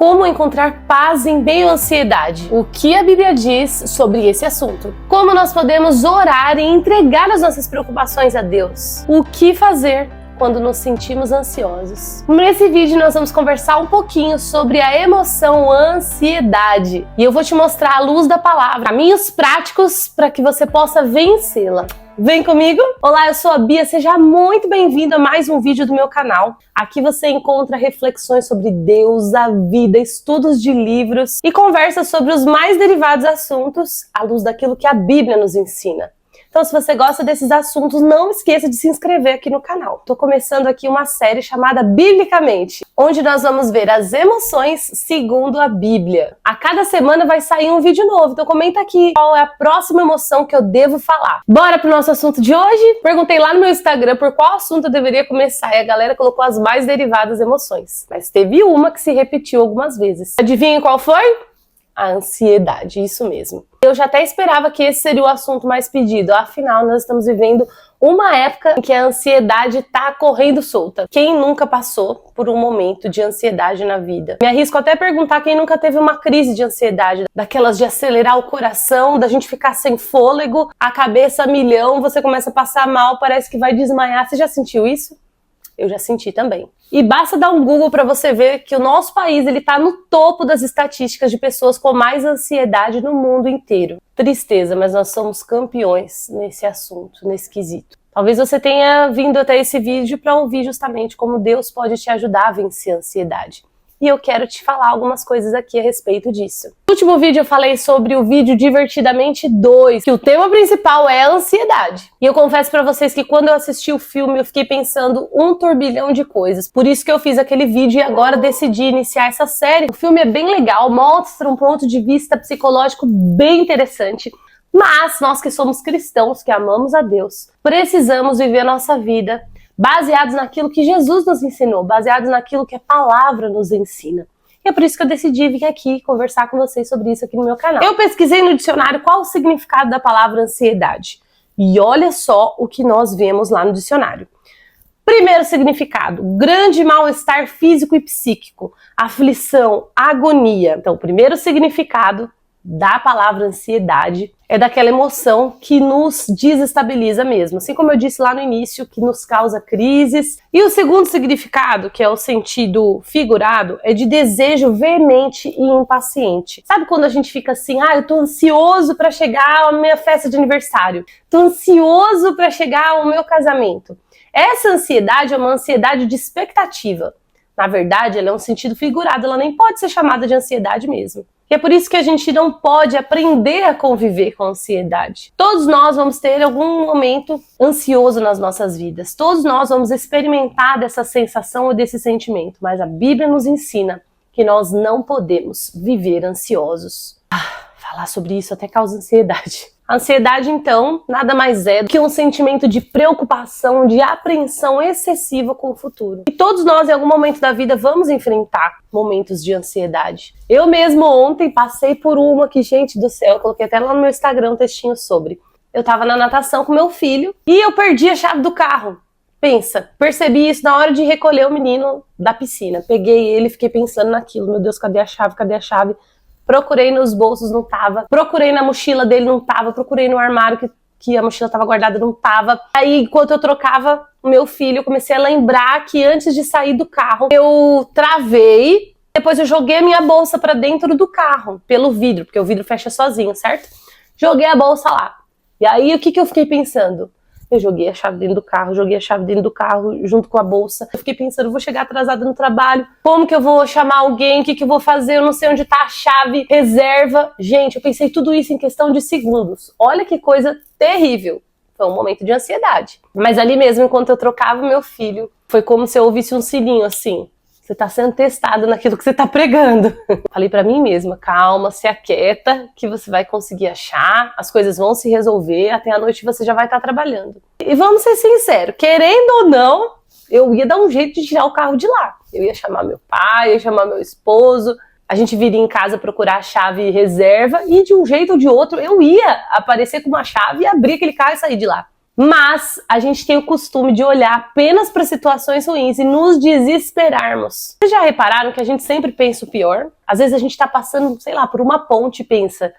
Como encontrar paz em meio à ansiedade? O que a Bíblia diz sobre esse assunto? Como nós podemos orar e entregar as nossas preocupações a Deus? O que fazer quando nos sentimos ansiosos? Nesse vídeo nós vamos conversar um pouquinho sobre a emoção ansiedade. E eu vou te mostrar à luz da palavra caminhos práticos para que você possa vencê-la. Vem comigo? Olá, eu sou a Bia, seja muito bem-vindo a mais um vídeo do meu canal. Aqui você encontra reflexões sobre Deus, a vida, estudos de livros e conversas sobre os mais derivados assuntos à luz daquilo que a Bíblia nos ensina. Então, se você gosta desses assuntos, não esqueça de se inscrever aqui no canal. Estou começando aqui uma série chamada Biblicamente, onde nós vamos ver as emoções segundo a Bíblia. A cada semana vai sair um vídeo novo, então comenta aqui qual é a próxima emoção que eu devo falar. Bora pro nosso assunto de hoje? Perguntei lá no meu Instagram por qual assunto eu deveria começar e a galera colocou as mais derivadas emoções. Mas teve uma que se repetiu algumas vezes. Adivinha qual foi? A ansiedade, isso mesmo. Eu já até esperava que esse seria o assunto mais pedido, afinal nós estamos vivendo uma época em que a ansiedade está correndo solta. Quem nunca passou por um momento de ansiedade na vida? Me arrisco até a perguntar quem nunca teve uma crise de ansiedade, daquelas de acelerar o coração, da gente ficar sem fôlego, a cabeça a milhão, você começa a passar mal, parece que vai desmaiar. Você já sentiu isso? Eu já senti também. E basta dar um Google para você ver que o nosso país ele está no topo das estatísticas de pessoas com mais ansiedade no mundo inteiro. Tristeza, mas nós somos campeões nesse assunto, nesse quesito. Talvez você tenha vindo até esse vídeo para ouvir justamente como Deus pode te ajudar a vencer a ansiedade. E eu quero te falar algumas coisas aqui a respeito disso. No último vídeo eu falei sobre o vídeo Divertidamente 2, que o tema principal é a ansiedade. E eu confesso pra vocês que quando eu assisti o filme eu fiquei pensando um turbilhão de coisas. Por isso que eu fiz aquele vídeo e agora decidi iniciar essa série. O filme é bem legal, mostra um ponto de vista psicológico bem interessante. Mas nós que somos cristãos, que amamos a Deus, precisamos viver a nossa vida baseados naquilo que Jesus nos ensinou, baseados naquilo que a palavra nos ensina. E é por isso que eu decidi vir aqui conversar com vocês sobre isso aqui no meu canal. Eu pesquisei no dicionário qual o significado da palavra ansiedade. E olha só o que nós vemos lá no dicionário. Primeiro significado, grande mal-estar físico e psíquico, aflição, agonia. Então, o primeiro significado da palavra ansiedade é daquela emoção que nos desestabiliza mesmo, assim como eu disse lá no início, que nos causa crises. E o segundo significado, que é o sentido figurado, é de desejo veemente e impaciente. Sabe quando a gente fica assim, eu tô ansioso para chegar à minha festa de aniversário, tô ansioso para chegar ao meu casamento. Essa ansiedade é uma ansiedade de expectativa. Na verdade, ela é um sentido figurado, ela nem pode ser chamada de ansiedade mesmo. E é por isso que a gente não pode aprender a conviver com a ansiedade. Todos nós vamos ter algum momento ansioso nas nossas vidas. Todos nós vamos experimentar dessa sensação ou desse sentimento. Mas a Bíblia nos ensina que nós não podemos viver ansiosos. Falar sobre isso até causa ansiedade. A ansiedade, então, nada mais é do que um sentimento de preocupação, de apreensão excessiva com o futuro. E todos nós, em algum momento da vida, vamos enfrentar momentos de ansiedade. Eu mesmo ontem passei por uma que, gente do céu, eu coloquei até lá no meu Instagram um textinho sobre. Eu tava na natação com meu filho e eu perdi a chave do carro. Pensa, percebi isso na hora de recolher o menino da piscina. Peguei ele e fiquei pensando naquilo. Meu Deus, cadê a chave? Cadê a chave? Procurei nos bolsos, não tava. Procurei na mochila dele, não tava. Procurei no armário que a mochila tava guardada, não tava. Aí, enquanto eu trocava o meu filho, eu comecei a lembrar que antes de sair do carro, eu travei. Depois eu joguei a minha bolsa pra dentro do carro, pelo vidro, porque o vidro fecha sozinho, certo? Joguei a bolsa lá. E aí, o que eu fiquei pensando? Eu joguei a chave dentro do carro, junto com a bolsa. Eu fiquei pensando, eu vou chegar atrasada no trabalho, como que eu vou chamar alguém, o que eu vou fazer, eu não sei onde tá a chave, reserva. Gente, eu pensei tudo isso em questão de segundos. Olha que coisa terrível. Foi um momento de ansiedade. Mas ali mesmo, enquanto eu trocava o meu filho, foi como se eu ouvisse um sininho assim. Você tá sendo testado naquilo que você tá pregando. Falei pra mim mesma, calma, se aquieta, que você vai conseguir achar, as coisas vão se resolver, até a noite você já vai estar trabalhando. E vamos ser sinceros, querendo ou não, eu ia dar um jeito de tirar o carro de lá. Eu ia chamar meu pai, ia chamar meu esposo, a gente viria em casa procurar a chave reserva e de um jeito ou de outro eu ia aparecer com uma chave e abrir aquele carro e sair de lá. Mas a gente tem o costume de olhar apenas para situações ruins e nos desesperarmos. Vocês já repararam que a gente sempre pensa o pior? Às vezes a gente tá passando, sei lá, por uma ponte e pensa: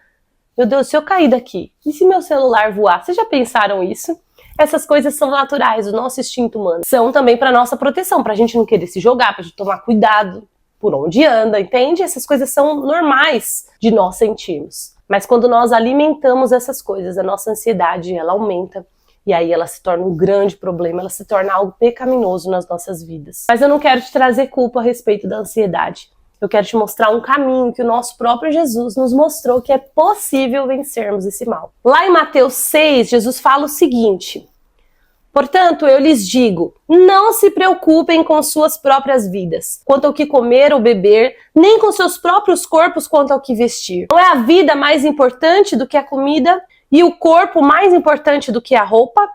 meu Deus, se eu cair daqui? E se meu celular voar? Vocês já pensaram isso? Essas coisas são naturais, o nosso instinto humano. São também para nossa proteção, pra gente não querer se jogar, pra gente tomar cuidado por onde anda, entende? Essas coisas são normais de nós sentirmos. Mas quando nós alimentamos essas coisas, a nossa ansiedade, ela aumenta. E aí ela se torna um grande problema, ela se torna algo pecaminoso nas nossas vidas. Mas eu não quero te trazer culpa a respeito da ansiedade. Eu quero te mostrar um caminho que o nosso próprio Jesus nos mostrou que é possível vencermos esse mal. Lá em Mateus 6, Jesus fala o seguinte: portanto, eu lhes digo, não se preocupem com suas próprias vidas, quanto ao que comer ou beber, nem com seus próprios corpos quanto ao que vestir. Não é a vida mais importante do que a comida e o corpo mais importante do que a roupa?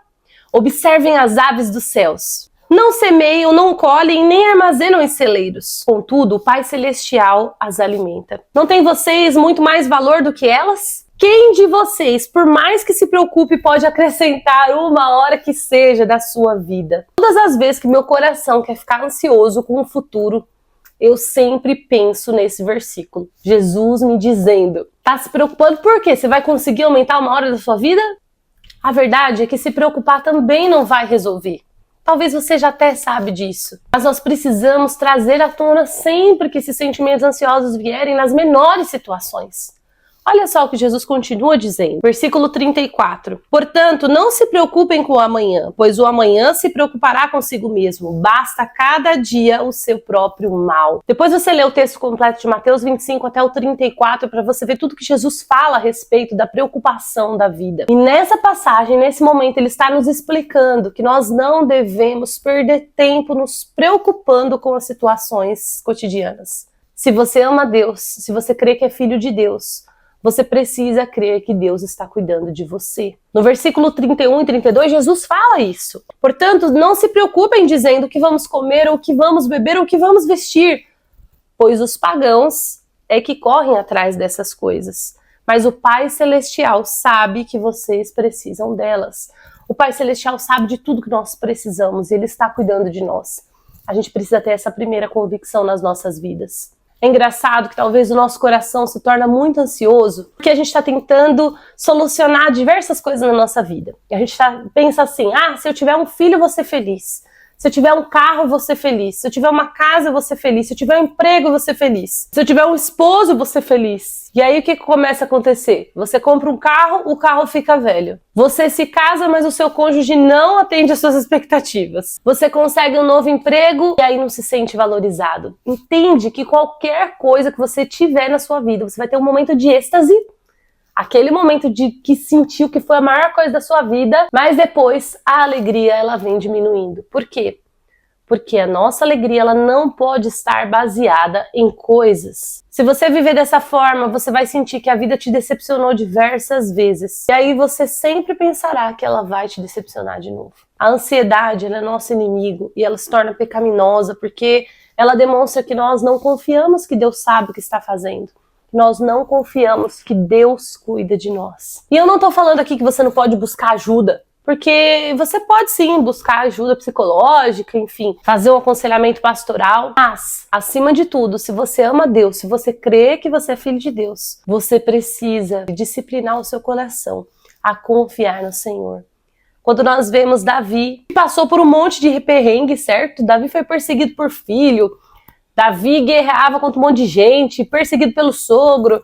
Observem as aves dos céus. Não semeiam, não colhem, nem armazenam em celeiros. Contudo, o Pai Celestial as alimenta. Não tem vocês muito mais valor do que elas? Quem de vocês, por mais que se preocupe, pode acrescentar uma hora que seja da sua vida? Todas as vezes que meu coração quer ficar ansioso com o futuro, eu sempre penso nesse versículo. Jesus me dizendo: tá se preocupando por quê? Você vai conseguir aumentar uma hora da sua vida? A verdade é que se preocupar também não vai resolver. Talvez você já até sabe disso. Mas nós precisamos trazer à tona sempre que esses sentimentos ansiosos vierem nas menores situações. Olha só o que Jesus continua dizendo. Versículo 34. Portanto, não se preocupem com o amanhã, pois o amanhã se preocupará consigo mesmo. Basta cada dia o seu próprio mal. Depois você lê o texto completo de Mateus 25 até o 34 para você ver tudo que Jesus fala a respeito da preocupação da vida. E nessa passagem, nesse momento, ele está nos explicando que nós não devemos perder tempo nos preocupando com as situações cotidianas. Se você ama Deus, se você crê que é filho de Deus, você precisa crer que Deus está cuidando de você. No versículo 31 e 32, Jesus fala isso. Portanto, não se preocupem dizendo o que vamos comer, ou o que vamos beber, ou o que vamos vestir, pois os pagãos é que correm atrás dessas coisas. Mas o Pai Celestial sabe que vocês precisam delas. O Pai Celestial sabe de tudo que nós precisamos e Ele está cuidando de nós. A gente precisa ter essa primeira convicção nas nossas vidas. É engraçado que talvez o nosso coração se torna muito ansioso porque a gente está tentando solucionar diversas coisas na nossa vida. E a gente pensa assim: se eu tiver um filho, eu vou ser feliz. Se eu tiver um carro, eu vou ser feliz. Se eu tiver uma casa, eu vou ser feliz. Se eu tiver um emprego, eu vou ser feliz. Se eu tiver um esposo, eu vou ser feliz. E aí o que começa a acontecer? Você compra um carro, o carro fica velho. Você se casa, mas o seu cônjuge não atende às suas expectativas. Você consegue um novo emprego e aí não se sente valorizado. Entende que qualquer coisa que você tiver na sua vida, você vai ter um momento de êxtase. Aquele momento de que sentiu que foi a maior coisa da sua vida, mas depois a alegria ela vem diminuindo. Por quê? Porque a nossa alegria ela não pode estar baseada em coisas. Se você viver dessa forma, você vai sentir que a vida te decepcionou diversas vezes. E aí você sempre pensará que ela vai te decepcionar de novo. A ansiedade ela é nosso inimigo e ela se torna pecaminosa porque ela demonstra que nós não confiamos que Deus sabe o que está fazendo. Nós não confiamos que Deus cuida de nós. E eu não tô falando aqui que você não pode buscar ajuda, porque você pode sim buscar ajuda psicológica, enfim, fazer um aconselhamento pastoral. Mas, acima de tudo, se você ama Deus, se você crê que você é filho de Deus, você precisa disciplinar o seu coração a confiar no Senhor. Quando nós vemos Davi, que passou por um monte de perrengue, certo? Davi foi perseguido por filho, Davi guerreava contra um monte de gente, perseguido pelo sogro.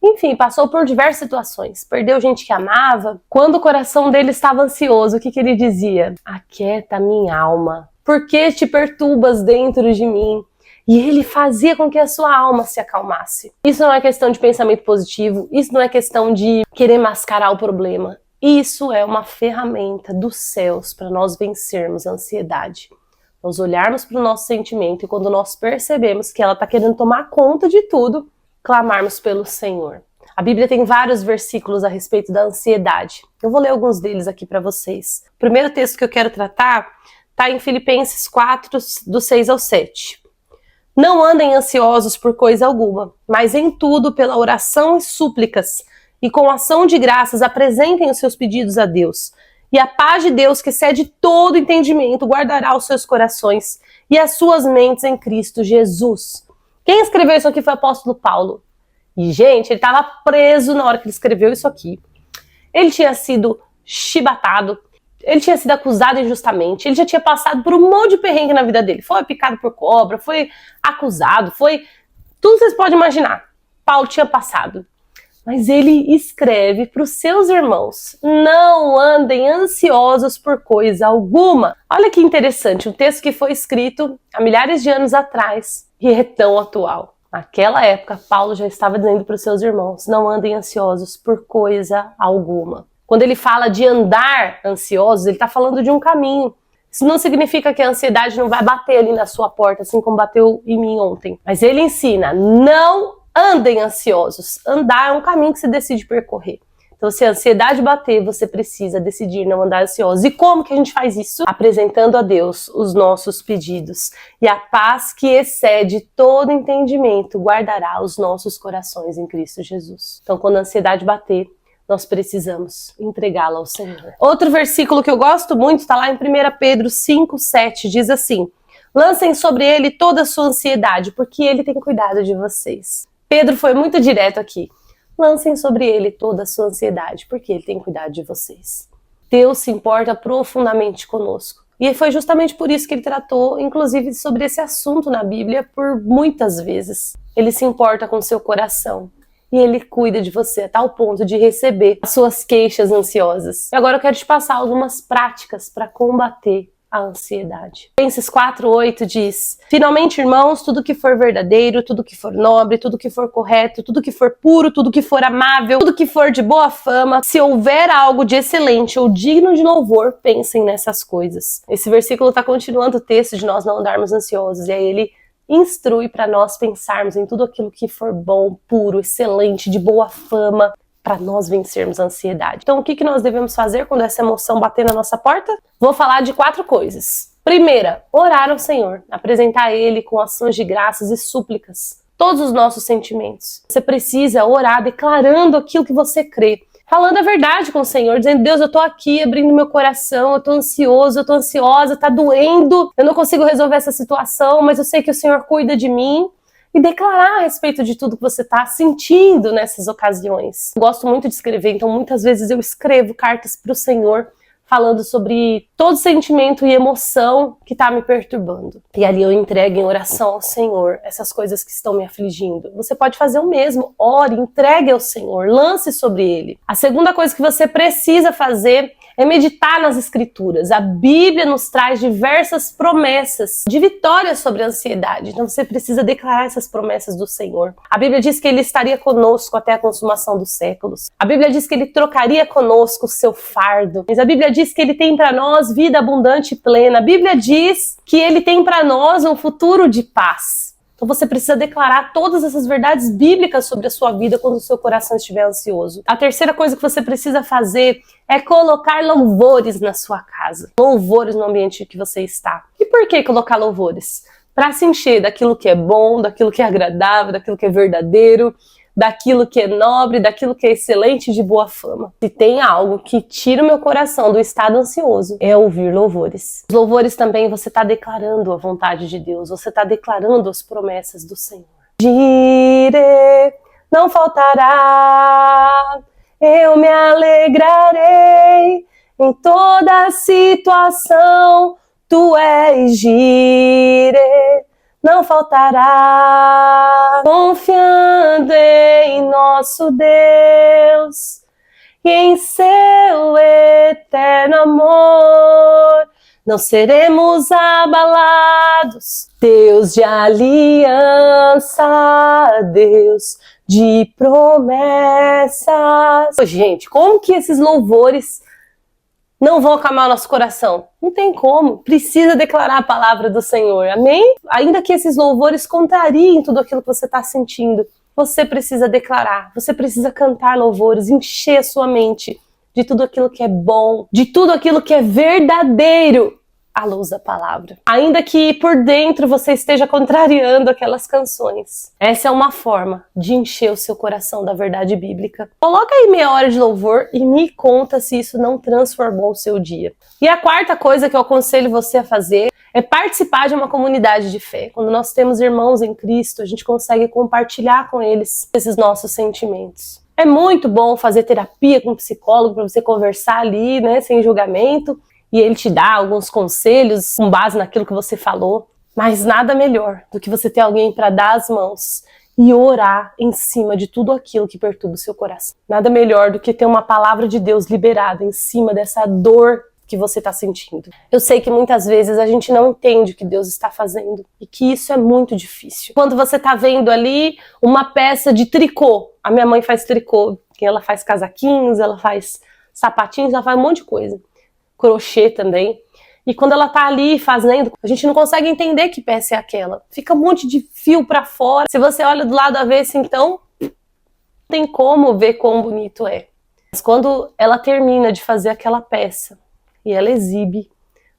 Enfim, passou por diversas situações. Perdeu gente que amava. Quando o coração dele estava ansioso, o que ele dizia? Aquieta minha alma. Por que te perturbas dentro de mim? E ele fazia com que a sua alma se acalmasse. Isso não é questão de pensamento positivo. Isso não é questão de querer mascarar o problema. Isso é uma ferramenta dos céus para nós vencermos a ansiedade. Nós olharmos para o nosso sentimento e quando nós percebemos que ela está querendo tomar conta de tudo, clamarmos pelo Senhor. A Bíblia tem vários versículos a respeito da ansiedade. Eu vou ler alguns deles aqui para vocês. O primeiro texto que eu quero tratar está em Filipenses 4, do 6 ao 7. Não andem ansiosos por coisa alguma, mas em tudo, pela oração e súplicas, e com ação de graças, apresentem os seus pedidos a Deus. E a paz de Deus, que excede todo entendimento, guardará os seus corações e as suas mentes em Cristo Jesus. Quem escreveu isso aqui foi o apóstolo Paulo. E, gente, ele estava preso na hora que ele escreveu isso aqui. Ele tinha sido chibatado, ele tinha sido acusado injustamente, ele já tinha passado por um monte de perrengue na vida dele. Foi picado por cobra, foi acusado, foi... Tudo que vocês podem imaginar. Paulo tinha passado. Mas ele escreve para os seus irmãos: não andem ansiosos por coisa alguma. Olha que interessante, um texto que foi escrito há milhares de anos atrás e é tão atual. Naquela época, Paulo já estava dizendo para os seus irmãos: não andem ansiosos por coisa alguma. Quando ele fala de andar ansiosos, ele está falando de um caminho. Isso não significa que a ansiedade não vai bater ali na sua porta, assim como bateu em mim ontem. Mas ele ensina: não andem ansiosos. Andar é um caminho que você decide percorrer. Então, se a ansiedade bater, você precisa decidir não andar ansioso. E como que a gente faz isso? Apresentando a Deus os nossos pedidos. E a paz que excede todo entendimento guardará os nossos corações em Cristo Jesus. Então, quando a ansiedade bater, nós precisamos entregá-la ao Senhor. Outro versículo que eu gosto muito está lá em 1 Pedro 5:7, diz assim: lancem sobre ele toda a sua ansiedade, porque ele tem cuidado de vocês. Pedro foi muito direto aqui. Lancem sobre ele toda a sua ansiedade, porque ele tem cuidado de vocês. Deus se importa profundamente conosco. E foi justamente por isso que ele tratou, inclusive, sobre esse assunto na Bíblia por muitas vezes. Ele se importa com o seu coração. E ele cuida de você a tal ponto de receber as suas queixas ansiosas. E agora eu quero te passar algumas práticas para combater a ansiedade. Filipenses 4:8 diz: finalmente, irmãos, tudo que for verdadeiro, tudo que for nobre, tudo que for correto, tudo que for puro, tudo que for amável, tudo que for de boa fama, se houver algo de excelente ou digno de louvor, pensem nessas coisas. Esse versículo está continuando o texto de nós não andarmos ansiosos, e aí ele instrui para nós pensarmos em tudo aquilo que for bom, puro, excelente, de boa fama, para nós vencermos a ansiedade. Então, o que nós devemos fazer quando essa emoção bater na nossa porta? Vou falar de 4 coisas. Primeira, orar ao Senhor, apresentar a Ele com ações de graças e súplicas todos os nossos sentimentos. Você precisa orar declarando aquilo que você crê, falando a verdade com o Senhor, dizendo: Deus, eu tô aqui abrindo meu coração, eu tô ansioso, eu tô ansiosa, tá doendo, eu não consigo resolver essa situação, mas eu sei que o Senhor cuida de mim. E declarar a respeito de tudo que você está sentindo nessas ocasiões. Eu gosto muito de escrever, então muitas vezes eu escrevo cartas para o Senhor falando sobre todo sentimento e emoção que está me perturbando. E ali eu entrego em oração ao Senhor essas coisas que estão me afligindo. Você pode fazer o mesmo. Ore, entregue ao Senhor, lance sobre Ele. A segunda coisa que você precisa fazer é meditar nas Escrituras. A Bíblia nos traz diversas promessas de vitória sobre a ansiedade. Então você precisa declarar essas promessas do Senhor. A Bíblia diz que Ele estaria conosco até a consumação dos séculos. A Bíblia diz que Ele trocaria conosco o seu fardo. Mas a Bíblia diz que Ele tem para nós vida abundante e plena. A Bíblia diz que Ele tem para nós um futuro de paz. Então você precisa declarar todas essas verdades bíblicas sobre a sua vida quando o seu coração estiver ansioso. A terceira coisa que você precisa fazer é colocar louvores na sua casa. Louvores no ambiente que você está. E por que colocar louvores? Para se encher daquilo que é bom, daquilo que é agradável, daquilo que é verdadeiro, daquilo que é nobre, daquilo que é excelente, de boa fama. Se tem algo que tira o meu coração do estado ansioso, é ouvir louvores. Os louvores também você está declarando a vontade de Deus, você está declarando as promessas do Senhor. Direi, não faltará, eu me alegrarei em toda situação, tu és Direi. Não faltará, confiando em nosso Deus e em seu eterno amor, não seremos abalados. Deus de aliança, Deus de promessas. Gente, como que esses louvores não vão acalmar o nosso coração? Não tem como. Precisa declarar a palavra do Senhor. Amém? Ainda que esses louvores contrariem tudo aquilo que você está sentindo, você precisa declarar. Você precisa cantar louvores, encher a sua mente de tudo aquilo que é bom, de tudo aquilo que é verdadeiro. à luz da palavra. Ainda que por dentro você esteja contrariando aquelas canções. Essa é uma forma de encher o seu coração da verdade bíblica. Coloca aí meia hora de louvor e me conta se isso não transformou o seu dia. E a quarta coisa que eu aconselho você a fazer é participar de uma comunidade de fé. Quando nós temos irmãos em Cristo, a gente consegue compartilhar com eles esses nossos sentimentos. É muito bom fazer terapia com um psicólogo para você conversar ali, né, sem julgamento, e ele te dá alguns conselhos com base naquilo que você falou. Mas nada melhor do que você ter alguém para dar as mãos e orar em cima de tudo aquilo que perturba o seu coração. Nada melhor do que ter uma palavra de Deus liberada em cima dessa dor que você está sentindo. Eu sei que muitas vezes a gente não entende o que Deus está fazendo e que isso é muito difícil. Quando você está vendo ali uma peça de tricô, a minha mãe faz tricô, ela faz casaquinhos, ela faz sapatinhos, ela faz um monte de coisa. Crochê também. E quando ela tá ali fazendo, a gente não consegue entender que peça é aquela. Fica um monte de fio para fora. Se você olha do lado avesso, então, não tem como ver quão bonito é. Mas quando ela termina de fazer aquela peça, e ela exibe,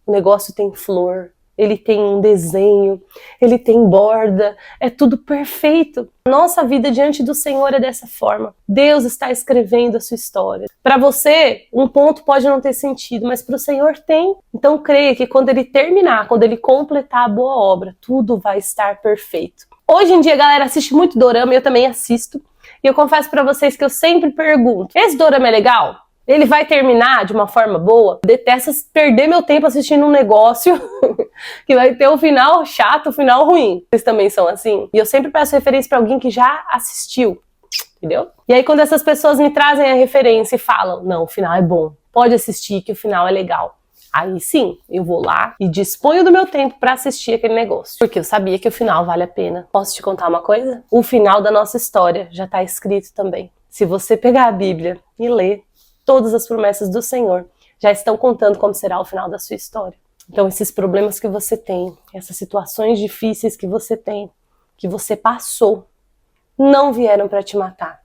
o negócio tem flor, ele tem um desenho, ele tem borda, é tudo perfeito. Nossa vida diante do Senhor é dessa forma. Deus está escrevendo a sua história. Para você, um ponto pode não ter sentido, mas para o Senhor tem. Então creia que quando ele terminar, quando ele completar a boa obra, tudo vai estar perfeito. Hoje em dia a galera assiste muito dorama, eu também assisto. E eu confesso para vocês que eu sempre pergunto, esse dorama é legal? Ele vai terminar de uma forma boa? Eu detesto perder meu tempo assistindo um negócio que vai ter um final chato, um final ruim. Vocês também são assim? E eu sempre peço referência para alguém que já assistiu, entendeu? E aí quando essas pessoas me trazem a referência e falam, não, o final é bom, pode assistir que o final é legal. Aí sim, eu vou lá e disponho do meu tempo para assistir aquele negócio. Porque eu sabia que o final vale a pena. Posso te contar uma coisa? O final da nossa história já está escrito também. Se você pegar a Bíblia e ler, todas as promessas do Senhor já estão contando como será o final da sua história. Então esses problemas que você tem, essas situações difíceis que você tem, que você passou, não vieram para te matar.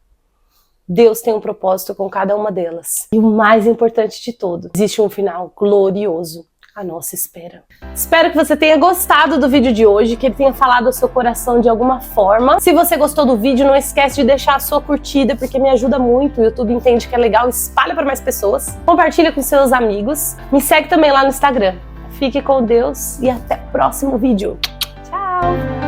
Deus tem um propósito com cada uma delas. E o mais importante de tudo, existe um final glorioso à nossa espera. Espero que você tenha gostado do vídeo de hoje, que ele tenha falado ao seu coração de alguma forma. Se você gostou do vídeo, não esquece de deixar a sua curtida, porque me ajuda muito. O YouTube entende que é legal, espalha para mais pessoas. Compartilha com seus amigos. Me segue também lá no Instagram. Fique com Deus e até o próximo vídeo. Tchau!